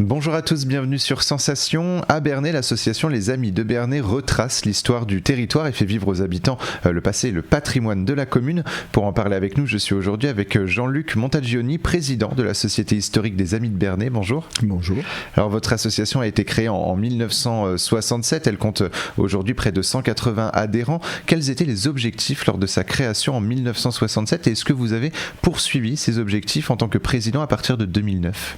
Bonjour à tous, bienvenue sur Sensation. À Bernay, l'association Les Amis de Bernay retrace l'histoire du territoire et fait vivre aux habitants le passé et le patrimoine de la commune. Pour en parler avec nous, je suis aujourd'hui avec Jean-Luc Montagioni, président de la Société historique des Amis de Bernay. Bonjour. Bonjour. Alors votre association a été créée en 1967, elle compte aujourd'hui près de 180 adhérents. Quels étaient les objectifs lors de sa création en 1967 et est-ce que vous avez poursuivi ces objectifs en tant que président à partir de 2009 ?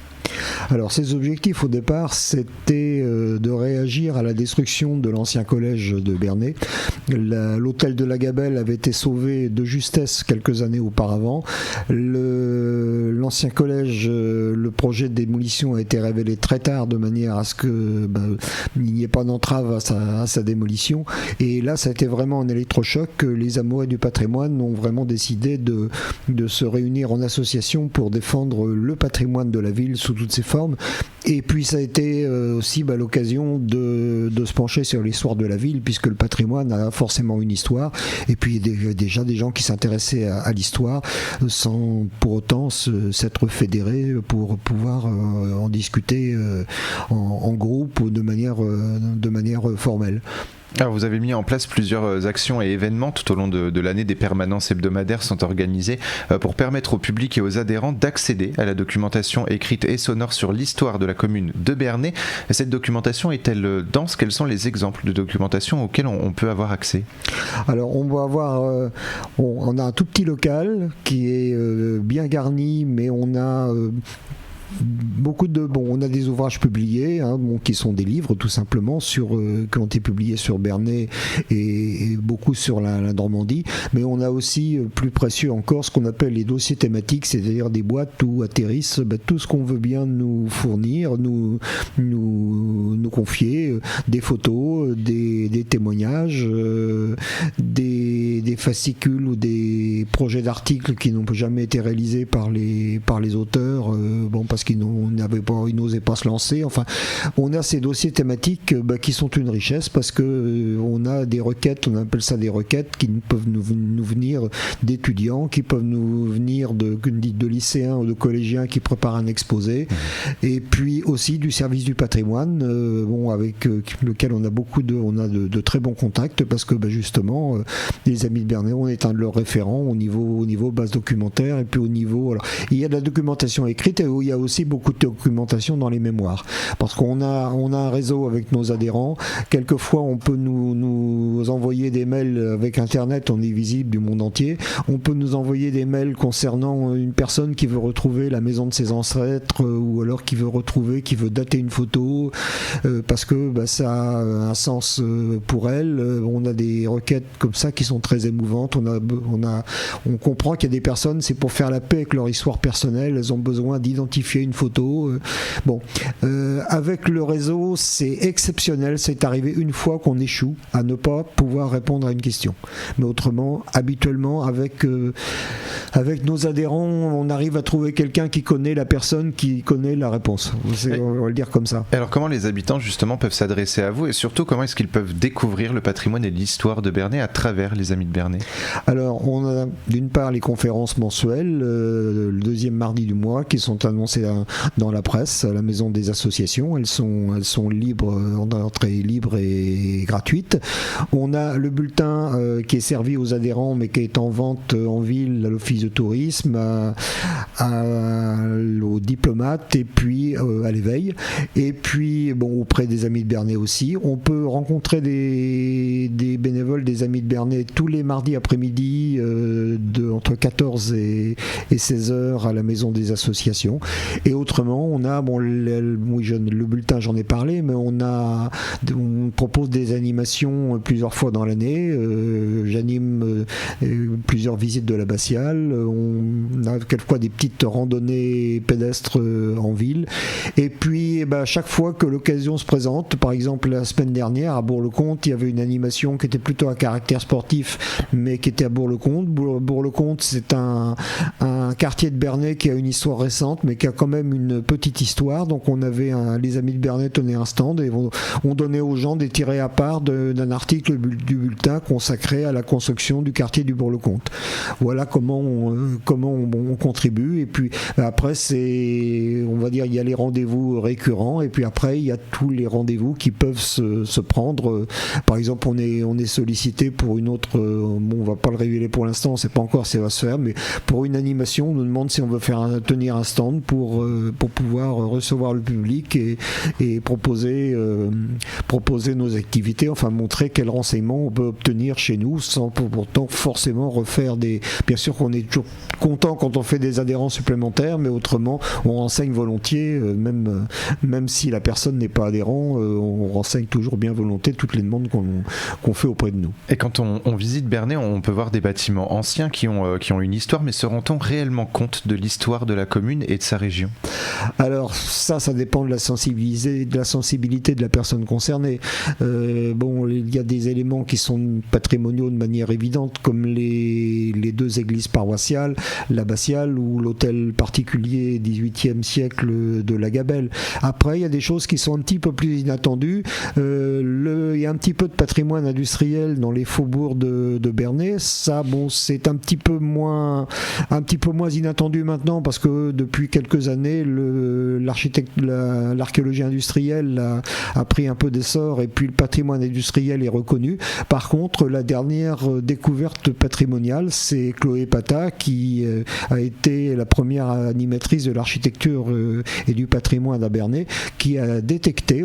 Alors ces objectifs au départ c'était de réagir à la destruction de l'ancien collège de Bernay. L'hôtel de la Gabelle avait été sauvé de justesse quelques années auparavant. L'ancien collège, le projet de démolition a été révélé très tard de manière à ce qu'il n'y ait pas d'entrave à sa démolition. Et là ça a été vraiment un électrochoc. Les amoureux du patrimoine ont vraiment décidé de se réunir en association pour défendre le patrimoine de la ville sous toutes ses formes. Et puis ça a été aussi l'occasion de se pencher sur l'histoire de la ville, puisque le patrimoine a forcément une histoire, et puis il y a déjà des gens qui s'intéressaient à l'histoire sans pour autant s'être fédérés pour pouvoir en discuter en groupe ou de manière formelle. Alors vous avez mis en place plusieurs actions et événements tout au long de l'année. Des permanences hebdomadaires sont organisées pour permettre au public et aux adhérents d'accéder à la documentation écrite et sonore sur l'histoire de la commune de Bernay. Cette documentation est-elle dense ? Quels sont les exemples de documentation auxquels on peut avoir accès ? Alors on va avoir, on a un tout petit local qui est bien garni, mais on a on a des ouvrages publiés qui sont des livres tout simplement qui ont été publiés sur Bernay et beaucoup sur la Normandie, mais on a aussi plus précieux encore ce qu'on appelle les dossiers thématiques, c'est-à-dire des boîtes où atterrissent tout ce qu'on veut bien nous fournir, nous confier, des photos, des témoignages, des fascicules ou des projets d'articles qui n'ont jamais été réalisés par les auteurs, parce qu'ils n'osaient pas se lancer. Enfin, on a ces dossiers thématiques qui sont une richesse parce que on a des requêtes, on appelle ça des requêtes qui peuvent nous venir d'étudiants, qui peuvent nous venir de lycéens ou de collégiens qui préparent un exposé, et puis aussi du service du patrimoine, avec lequel on a de très bons contacts parce que justement les Amis de Bernay, on est un de leurs référents au niveau base documentaire, et puis au niveau, alors, il y a de la documentation écrite et il y a aussi beaucoup de documentation dans les mémoires, parce qu'on a un réseau avec nos adhérents. Quelquefois on peut nous envoyer des mails avec internet, on est visible du monde entier. On peut nous envoyer des mails concernant une personne qui veut retrouver la maison de ses ancêtres, ou alors qui veut dater une photo parce que ça a un sens pour elle. On a des requêtes comme ça qui sont très émouvantes. On comprend qu'il y a des personnes, c'est pour faire la paix avec leur histoire personnelle, elles ont besoin d'identifier une photo. Avec le réseau, c'est exceptionnel. C'est arrivé une fois qu'on échoue à ne pas pouvoir répondre à une question. Mais autrement, habituellement, avec nos adhérents, on arrive à trouver quelqu'un qui connaît la personne, qui connaît la réponse. On va le dire comme ça. Alors comment les habitants justement peuvent s'adresser à vous, et surtout comment est-ce qu'ils peuvent découvrir le patrimoine et l'histoire de Bernay à travers les Amis de Bernay ? Alors on a d'une part les conférences mensuelles, le deuxième mardi du mois, qui sont annoncées dans la presse, à la maison des associations. Elles sont libres, en entrée libre et gratuite. On a le bulletin qui est servi aux adhérents, mais qui est en vente en ville à l'office de tourisme, aux diplomates, et puis à l'éveil, et puis auprès des Amis de Bernay aussi. On peut rencontrer des bénévoles des Amis de Bernay tous les mardis après-midi entre 14 et 16 heures à la maison des associations. Et autrement, on a le bulletin, j'en ai parlé, mais on propose des animations plusieurs fois dans l'année. J'anime plusieurs visites de l'abbatiale. On a quelquefois des petites randonnées pédestres en ville. Et puis, chaque fois que l'occasion se présente, par exemple la semaine dernière à Bourg-le-Comte, il y avait une animation qui était plutôt à caractère sportif, mais qui était à Bourg-le-Comte. Bourg-le-Comte, c'est un quartier de Bernay qui a une histoire récente, mais qui a quand quand même une petite histoire. Donc on avait les amis de Bernay tenaient un stand et on donnait aux gens des tirés à part d'un article du bulletin consacré à la construction du quartier du Bourg-le-Comte. Voilà comment on contribue. Et puis après, on va dire, il y a les rendez-vous récurrents et puis après il y a tous les rendez-vous qui peuvent se prendre. Par exemple, on est sollicité pour une autre, on va pas le révéler pour l'instant, on sait pas encore si ça va se faire, mais pour une animation, on nous demande si on veut tenir un stand pour pouvoir recevoir le public et proposer nos activités, enfin montrer quels renseignements on peut obtenir chez nous sans pourtant forcément refaire bien sûr qu'on est toujours content quand on fait des adhérents supplémentaires, mais autrement on renseigne volontiers, même si la personne n'est pas adhérent, on renseigne toujours bien volontiers toutes les demandes qu'on fait auprès de nous. Et quand on visite Bernay, on peut voir des bâtiments anciens qui ont une histoire, mais se rend-on réellement compte de l'histoire de la commune et de sa région ? Alors ça dépend de la sensibilité de la personne concernée. Il y a des éléments qui sont patrimoniaux de manière évidente, comme les deux églises paroissiales, l'abbatiale ou l'hôtel particulier 18e siècle de la Gabelle. Après, il y a des choses qui sont un petit peu plus inattendues. Il y a un petit peu de patrimoine industriel dans les faubourgs de Bernay. Ça, c'est un petit peu moins inattendu maintenant parce que depuis quelques années, l'archéologie industrielle a pris un peu d'essor et puis le patrimoine industriel est reconnu. Par contre, la dernière découverte patrimoniale, c'est Chloé Pata qui a été la première animatrice de l'architecture et du patrimoine à Bernay, qui a détecté,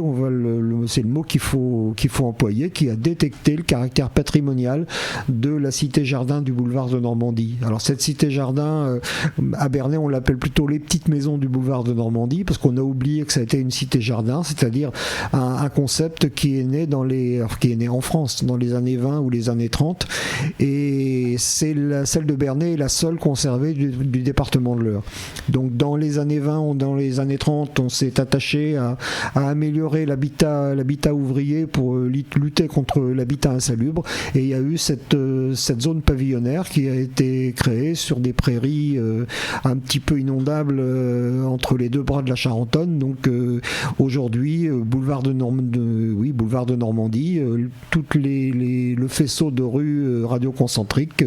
c'est le mot qu'il faut employer, qui a détecté le caractère patrimonial de la cité-jardin du boulevard de Normandie. Alors cette cité-jardin, à Bernay, on l'appelle plutôt les petites maisons du boulevard de Normandie, parce qu'on a oublié que ça a été une cité-jardin, c'est-à-dire un concept qui est né en France dans les années 20 ou les années 30, et celle de Bernay est la seule conservée du département de l'Eure. Donc dans les années 20 ou dans les années 30, on s'est attaché à améliorer l'habitat ouvrier pour lutter contre l'habitat insalubre, et il y a eu cette zone pavillonnaire qui a été créée sur des prairies un petit peu inondables entre les deux bras de la Charentonne. Donc aujourd'hui, boulevard de Normandie, tout le faisceau de rues radioconcentriques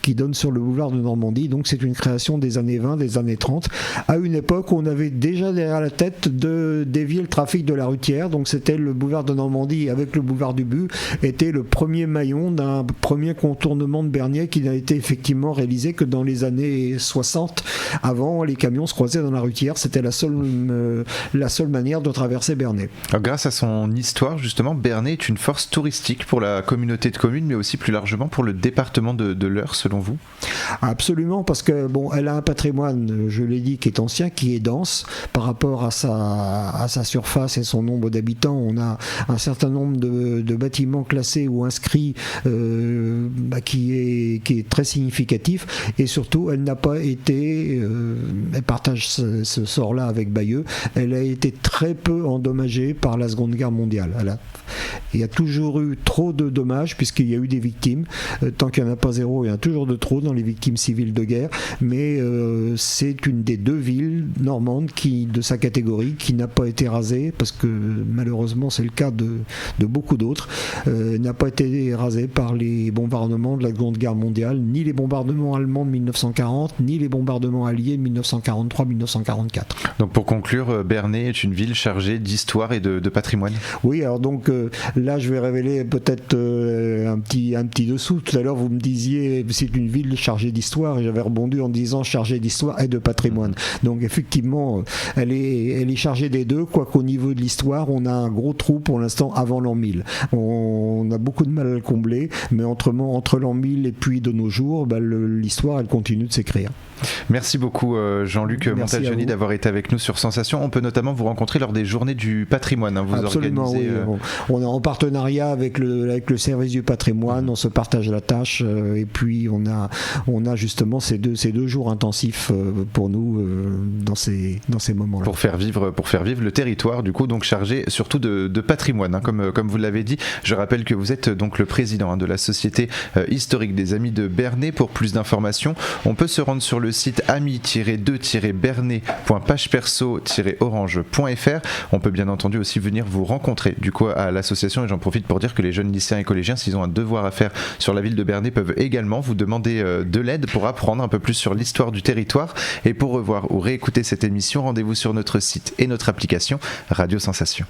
qui donne sur le boulevard de Normandie. Donc c'est une création des années 20, des années 30, à une époque où on avait déjà derrière la tête de dévier le trafic de la routière. Donc c'était le boulevard de Normandie avec le boulevard du But était le premier maillon d'un premier contournement de Bernay qui n'a été effectivement réalisé que dans les années 60. Avant, les camions se croisaient dans la routière, c'était la seule manière de traverser Bernay. Alors, grâce à son histoire, justement, Bernay est une force touristique pour la communauté de communes, mais aussi plus largement pour le département de l'Eure, selon vous ? Absolument, parce que elle a un patrimoine, je l'ai dit, qui est ancien, qui est dense par rapport à sa surface et son nombre d'habitants. On a un certain nombre de bâtiments classés ou inscrits qui est très significatif, et surtout elle n'a pas été, elle partage ce sort-là avec Bayeux, elle a été très peu endommagée par la Seconde Guerre mondiale. Il y a toujours eu trop de dommages puisqu'il y a eu des victimes. Tant qu'il n'y en a pas zéro, il y en a toujours de trop dans les victimes civiles de guerre, mais c'est une des deux villes normandes de sa catégorie qui n'a pas été rasée, parce que malheureusement c'est le cas de beaucoup d'autres, n'a pas été rasée par les bombardements de la Seconde Guerre mondiale, ni les bombardements allemands de 1940, ni les bombardements alliés de 1943-1944. Donc pour conclure, Bernay est une ville chargée d'histoire et de patrimoine. Oui, alors donc là je vais révéler peut-être un petit dessous. Tout à l'heure vous me disiez c'est une ville chargée d'histoire, et j'avais rebondi en disant chargée d'histoire et de patrimoine. Donc effectivement elle est chargée des deux, quoiqu'au niveau de l'histoire on a un gros trou pour l'instant avant l'an 1000. On a beaucoup de mal à le combler, mais entre l'an 1000 et puis de nos jours, l'histoire elle continue de s'écrire. Merci beaucoup Jean-Luc Montalgioni d'avoir été avec nous sur Sensation. On peut notamment vous rencontrer lors des journées du patrimoine. Vous Absolument, organisez... oui. On partenariat avec le service du patrimoine, on se partage la tâche et puis on a justement ces deux jours intensifs pour nous dans ces moments-là. Pour faire vivre le territoire, du coup, donc chargé surtout de patrimoine, hein, comme vous l'avez dit. Je rappelle que vous êtes donc le président de la Société historique des Amis de Bernay. Pour plus d'informations, on peut se rendre sur le site ami-2-bernay.pageperso-orange.fr. On peut bien entendu aussi venir vous rencontrer du coup à l'association, et j'en profite pour dire que les jeunes lycéens et collégiens, s'ils ont un devoir à faire sur la ville de Bernay, peuvent également vous demander de l'aide pour apprendre un peu plus sur l'histoire du territoire. Et pour revoir ou réécouter cette émission, rendez-vous sur notre site et notre application Radio Sensation.